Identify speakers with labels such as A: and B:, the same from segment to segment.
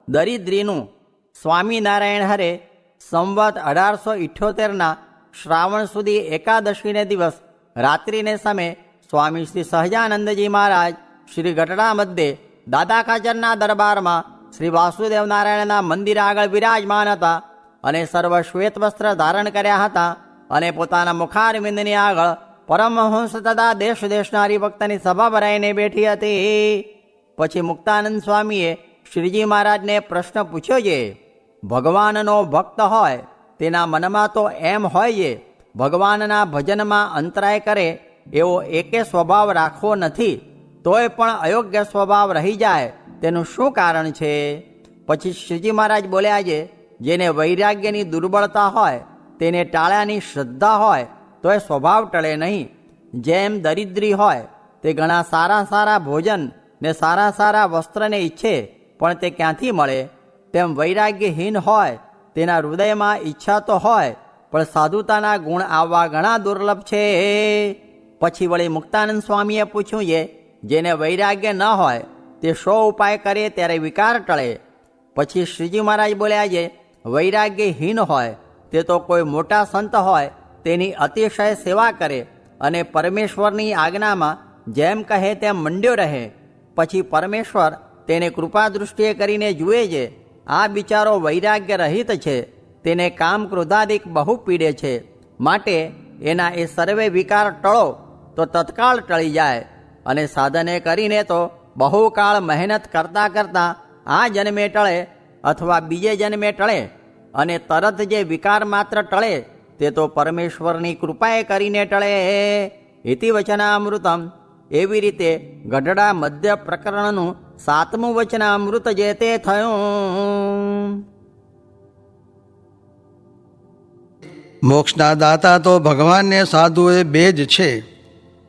A: દરિદ્રીનું સ્વામિનારાયણ હરે સંવત 1878ના શ્રાવણ સુધી એકાદશીને દિવસ રાત્રિને સમયે સ્વામી શ્રી સહજાનંદજી મહારાજ શ્રી ગઢડા મધ્યે દાદા ખાચરના દરબારમાં શ્રી વાસુદેવ નારાયણના મંદિર આગળ બિરાજમાન હતા અને સર્વ શ્વેત વસ્ત્ર ધારણ કર્યા હતા અને પોતાના મુખારવિંદની આગળ પરમહંસ તથા દેશ દેશના હરિભક્તની સભા ભરાઈને બેઠી હતી. પછી મુક્તાનંદ સ્વામીએ શ્રીજી મહારાજને પ્રશ્ન પૂછ્યો છે, ભગવાનનો ભક્ત હોય તેના મનમાં તો એમ હોય છે ભગવાનના ભજનમાં અંતરાય કરે એવો એકે સ્વભાવ રાખવો નથી, તોય પણ અયોગ્ય સ્વભાવ રહી જાય તેનું શું કારણ છે? પછી શ્રીજી મહારાજ બોલ્યા છે, જેને વૈરાગ્યની દુર્બળતા હોય તેને ટાળ્યાની શ્રદ્ધા હોય તો એ સ્વભાવ ટળે નહીં. જેમ દરિદ્રી હોય તે ઘણા સારા સારા ભોજન ને સારા સારા વસ્ત્રને ઈચ્છે પણ તે ક્યાંથી મળે, તેમ વૈરાગ્યહીન હોય તેના હૃદયમાં ઈચ્છા તો હોય પણ સાધુતાના ગુણ આવવા ઘણા દુર્લભ છે. પછી વળી મુક્તાનંદ સ્વામીએ પૂછ્યું છે, જેને વૈરાગ્ય ન હોય તે શો ઉપાય કરે ત્યારે વિકાર ટળે? પછી શ્રીજી મહારાજ બોલ્યા છે, વૈરાગ્યહીન હોય તે તો કોઈ મોટા સંત હોય તેની અતિશય સેવા કરે અને પરમેશ્વરની આજ્ઞામાં જેમ કહે તેમ મંડ્યો રહે. પછી પરમેશ્વર તેને કૃપા દૃષ્ટિએ કરીને જુએ છે, આ બિચારો વૈરાગ્ય રહિત છે, તેને કામ ક્રોધાદિક બહુ પીડે છે, માટે એના એ સર્વે વિકાર ટળો તો તત્કાળ ટળી જાય અને સાધને કરીને તો બહુ કાળ મહેનત કરતાં કરતાં આ જન્મે ટળે અથવા બીજે જન્મે ટળે અને તરત જે વિકાર માત્ર ટળે તે તો પરમેશ્વરની કૃપાએ કરીને ટળે. ઇતિ વચનામૃતમ. એવી રીતે ગઢડા મધ્ય પ્રકરણનું 7મું વચનામૃત જે તે થયું.
B: મોક્ષના દાતા તો ભગવાનને સાધુએ બે જ છે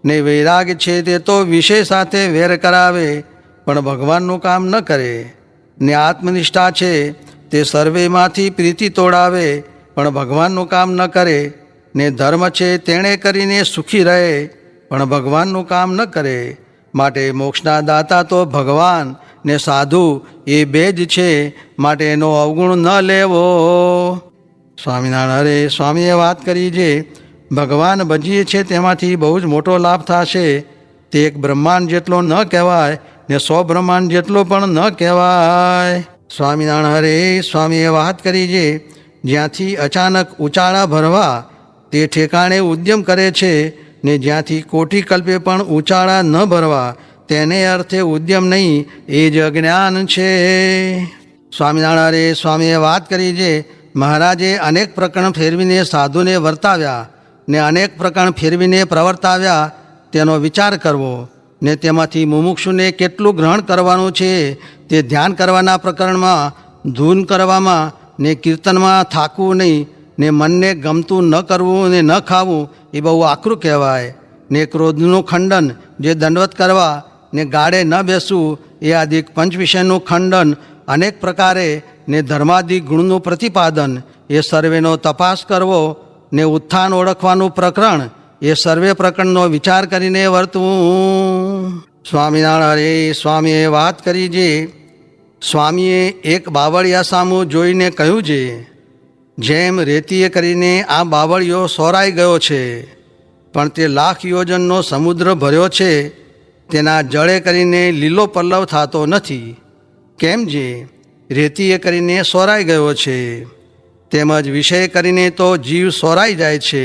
B: ને વૈરાગ છે તે તો વિષય સાથે વેર કરાવે પણ ભગવાનનું કામ ન કરે. ને આત્મનિષ્ઠા છે તે સર્વેમાંથી પ્રીતિ તોડાવે પણ ભગવાનનું કામ ન કરે. ને ધર્મ છે તેણે કરીને સુખી રહે પણ ભગવાનનું કામ ન કરે. માટે મોક્ષના દાતા તો ભગવાન ને સાધુ એ બે જ છે, માટે એનો અવગુણ ન લેવો. સ્વામિનારાયણ હરે સ્વામીએ વાત કરી છે, ભગવાન ભજીએ છે તેમાંથી બહુ જ મોટો લાભ થશે. તે એક બ્રહ્માંડ જેટલો ન કહેવાય ને 100 બ્રહ્માંડ જેટલો પણ ન કહેવાય. સ્વામિનારાયણ હરે સ્વામીએ વાત કરી છે, જ્યાંથી અચાનક ઉચાળા ભરવા તે ઠેકાણે ઉદ્યમ કરે છે ને જ્યાંથી કોટી કલ્પે પણ ઉચાળા ન ભરવા તેને અર્થે ઉદ્યમ નહીં, એ જ અજ્ઞાન છે. સ્વામિનારાયણ હરે સ્વામીએ વાત કરી છે, મહારાજે અનેક પ્રકરણ ફેરવીને સાધુને વર્તાવ્યા ને અનેક પ્રકરણ ફેરવીને પ્રવર્તાવ્યા તેનો વિચાર કરવો ને તેમાંથી મુમુક્ષુને કેટલું ગ્રહણ કરવાનું છે તે ધ્યાન કરવાના પ્રકરણમાં, ધૂન કરવામાં ને કીર્તનમાં થાકવું નહીં ને મનને ગમતું ન કરવું ને ન ખાવું એ બહુ આકરું કહેવાય. ને ક્રોધનું ખંડન જે દંડવત કરવા ને ગાળે ન બેસવું એ આદિક પંચ વિષયનું ખંડન અનેક પ્રકારે ને ધર્માદિક ગુણનું પ્રતિપાદન એ સર્વેનો તપાસ કરવો ને ઉત્થાન ઓળખવાનું પ્રકરણ એ સર્વે પ્રકરણનો વિચાર કરીને વર્તવું. સ્વામિનારાયણ સ્વામીએ વાત કરી છે, સ્વામીએ એક બાવળિયા સામું જોઈને કહ્યું છે, જેમ રેતીએ કરીને આ બાવળિયો સોરાઈ ગયો છે પણ તે લાખ યોજનનો સમુદ્ર ભર્યો છે, તેના જળે કરીને લીલો પલ્લવ થતો નથી. કેમ જે રેતીએ કરીને સોરાઈ ગયો છે, તેમજ વિષય કરીને તો જીવ સોરાઈ જાય છે,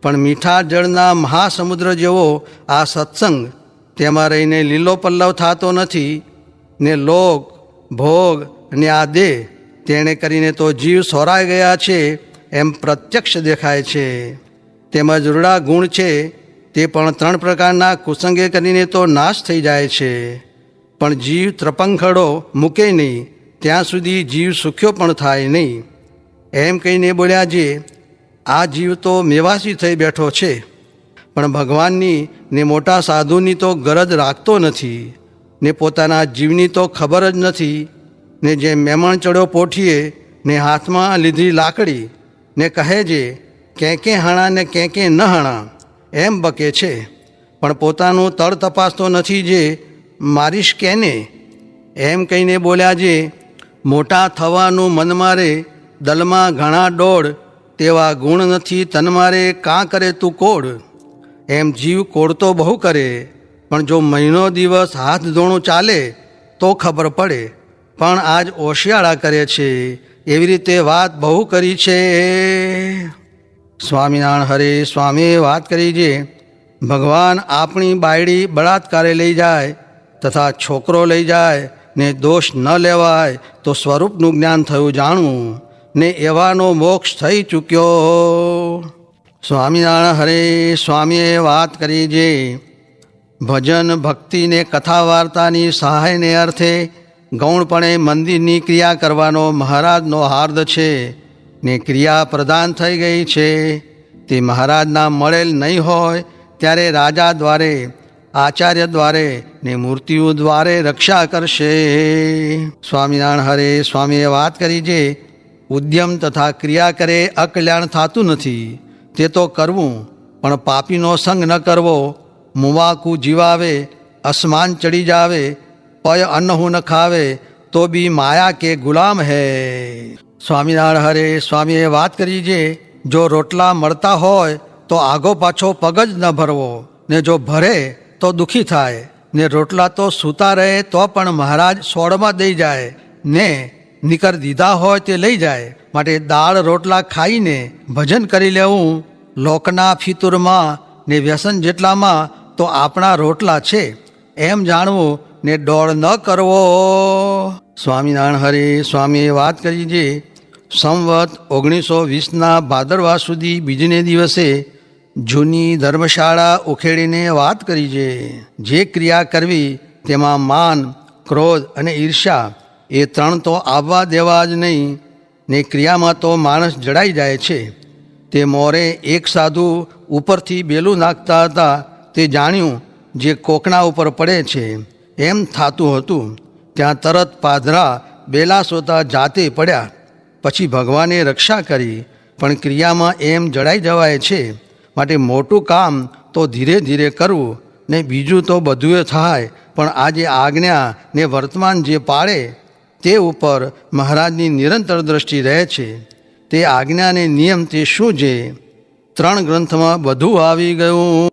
B: પણ મીઠા જળના મહાસમુદ્ર જેવો આ સત્સંગ તેમાં રહીને લીલો પલ્લવ થતો નથી. ને લોક ભોગ અને આ દેહ તેણે કરીને તો જીવ સોરાઈ ગયા છે એમ પ્રત્યક્ષ દેખાય છે. તેમજ રૂડા ગુણ છે તે પણ 3 પ્રકારના કુસંગે કરીને તો નાશ થઈ જાય છે, પણ જીવ ત્રપંખડો મૂકે નહીં ત્યાં સુધી જીવ સુખ્યો પણ થાય નહીં. એમ કહીને બોલ્યા છે, આ જીવ તો મેવાસી થઈ બેઠો છે પણ ભગવાનની ને મોટા સાધુની તો ગરજ રાખતો નથી ને પોતાના જીવની તો ખબર જ નથી. ને જે મેમણ ચડ્યો પોઠીએ ને હાથમાં લીધી લાકડી ને કહે છે કેંકે હણા ને કેંકે ન હણા એમ બકે છે, પણ પોતાનું તળ તપાસતો નથી જે મારીશ કેને. એમ કહીને બોલ્યા છે, મોટા થવાનું મન મારે, દલમાં ઘણા ડોળ, તેવા ગુણ નથી તન મારે, કાં કરે તું કોડ. એમ જીવ કોડ તો બહુ કરે, પણ જો મહિનો દિવસ હાથ ધોણું ચાલે તો ખબર પડે. પણ આજ ઓશિયાળા કરે છે, એવી રીતે વાત બહુ કરી છે. સ્વામિનારાયણ હરે સ્વામીએ વાત કરી છે, ભગવાન આપણી બાયડી બળાત્કારે લઈ જાય તથા છોકરો લઈ જાય ને દોષ ન લેવાય તો સ્વરૂપનું જ્ઞાન થયું જાણવું ને એવાનો મોક્ષ થઈ ચૂક્યો. સ્વામિનારાયણ હરે સ્વામીએ વાત કરી છે, ભજન ભક્તિને કથા વાર્તાની સહાયને અર્થે ગૌણપણે મંદિરની ક્રિયા કરવાનો મહારાજનો હાર્દ છે ને ક્રિયા પ્રધાન થઈ ગઈ છે. તે મહારાજના મળેલ નહીં હોય ત્યારે રાજા દ્વારે, આચાર્ય દ્વારે ને મૂર્તિઓ દ્વારે રક્ષા કરશે. સ્વામિનારાયણ હરે સ્વામીએ વાત કરી છે, ઉદ્યમ તથા ક્રિયા કરે અકલ્યાણ થતું નથી, તે તો કરવું, પણ પાપીનો સંગ ન કરવો. મુવાકું જીવાવે, અસમાન ચડી જાવે, પય અન્નહું ન ખાવે તો બી માયા કે ગુલામ હૈ. સ્વામિનારાયણ હરે સ્વામીએ વાત કરી છે, જો રોટલા મળતા હોય તો આગો પાછો પગ જ ન ભરવો, ને જો ભરે તો દુઃખી થાય, ને રોટલા તો સૂતા રહે તો પણ મહારાજ સોળમાં દઈ જાય, ને નીકર દીધા હોય તે લઈ જાય. માટે દાળ રોટલા ખાઈને ભજન કરી લેવું. લોકના ફિતુરમાં ને વ્યસન જેટલામાં તો આપણા રોટલા છે એમ જાણવું ને ડોળ ન કરવો. સ્વામિનારાયણ હરે સ્વામીએ વાત કરી છે, સંવત 1920ના ભાદરવા સુધી બીજને દિવસે જૂની ધર્મશાળા ઉખેડીને વાત કરી છે. જે ક્રિયા કરવી તેમાં માન, ક્રોધ અને ઈર્ષ્યા એ ત્રણ તો આવવા દેવા જ નહીં, ને ક્રિયામાં તો માણસ જડાઈ જાય છે. તે મોરે એક સાધુ ઉપરથી બેલું નાખતા હતા, તે જાણ્યું જે કોકણા ઉપર પડે છે એમ થાતું હતું. ત્યાં તરત પાધરા બેલા સોતા જાતે પડ્યા. પછી ભગવાને રક્ષા કરી, પણ ક્રિયામાં એમ જડાઈ જવાય છે. માટે મોટું કામ તો ધીરે ધીરે કરવું, ને બીજું તો બધું થાય, પણ આ જે આજ્ઞા ને વર્તમાન જે પાળે તે ઉપર મહારાજની નિરંતર દ્રષ્ટિ રહે છે. તે આજ્ઞા ને નિયમ તે શું છે? 3 ગ્રંથમાં બધું આવી ગયું.